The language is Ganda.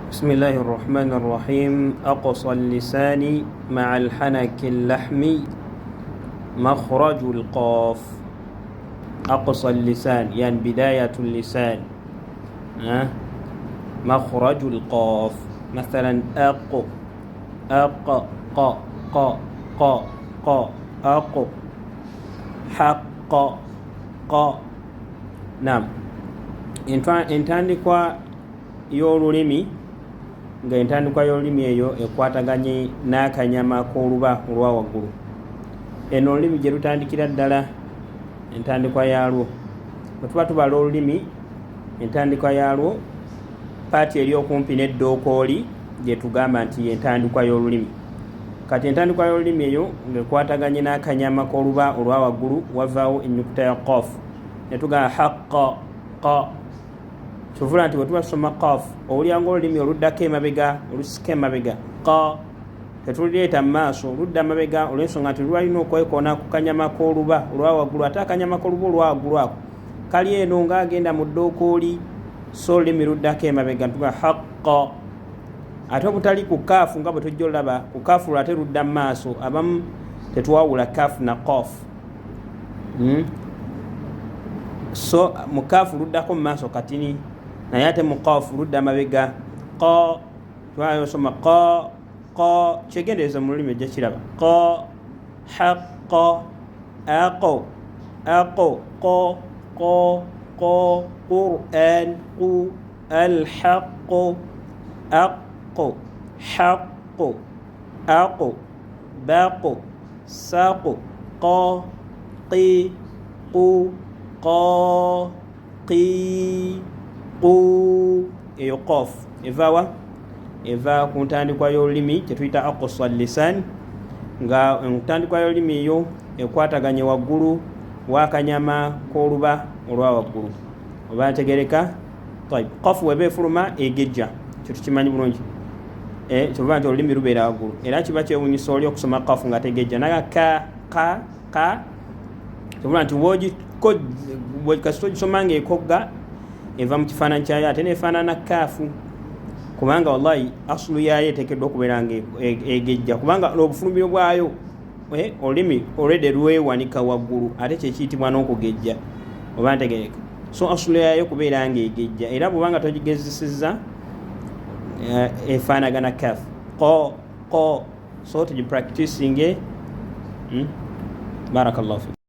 بسم الله الرحمن الرحيم. أقصى اللسان مع الحنك اللحمي مخرج القاف. أقصى اللسان يعني بداية اللسان، مخرج القاف. مثلا أق أق ق ق ق ق أق حق ق. نعم. entandikwa y'olulimi nga entandikwa y'olulimi eyo ekwataganye n'akanyama k'oluba olwa waggulu. Eno olulimi gye lutandikira ddala entandikwa yaalwo. Bwe tuba tubala olulimi entandikwa yaalwo, paati eri okumpi n'eddookooli gye tugamba nti entandikwa y'olulimi. Kati entandikwa y'olulimi eyo ng'ekwataganye n'akanyama k'oluba olwa waggulu wavaawo ennyukuta ya qaf, ne tugamba haqqa qa. Kyovula nti bwe tuba tusoma qaf owulira ng'olulimi oluddako emabega, olusika emabega. Qa tetulireeta mu maaso, oludda mabega olw'ensonga nti lwalina okwekoona ku kanyama k'oluba olwa waggulu, ate akanyama k'oluba olwa waggulu ako kali eno ng'agenda mu ddookooli, so olulimi luddako emabega ntuga haqqa. Ate obutali ku kaafu nga bwe tujja olaba, ku kaafu lwate ludda mu maaso, abamu tetuwawula kaafu na qaf. So mu kaafu luddako mu maaso katini, naye ate mu qaf ludda mabega. Qa twayosoma qa qa, kyegendereza mu lulimi ojja kiraba. Qa haqqa aqo aqo qa qa qa qur'an qu alhaqqu aqu haqqu aqu baqu saqu qa qi qu qa qi qu. Eyo qaf evaawa? Eva ku ntandikwa y'olulimi kye tuyita aqsa lisan, nga entandikwa y'olulimi eyo ekwataganye waggulu w'akanyama k'oluba olwa waggulu. Oba ntegereka? Qaf weba efuluma egejja, kyo tukimanyi bulungi. Kyova nti olulimi lubeera waggulu, era kiba kyewunyisa oli okusoma qaf nga tegejja. Naga ka ka ka, kyovula nti kasita ogisoma ng'ekogga eva mu kifaananyi kyayo, ate neefaanana kaafu, kubanga wallahi asulu yaayo eteekeddwa okubeera nga egejja, kubanga obufulumiro bwayo olulimi olwedde lwewanika waggulu, ate kyekiyitibwa n'okugejja. Oba ntegereka? So asulu yaayo kubeera nga egejja, era bw'obanga togigezesezza efaanagana kaafu. Qo qo, so tugipracticinge. Barakallahu fikum.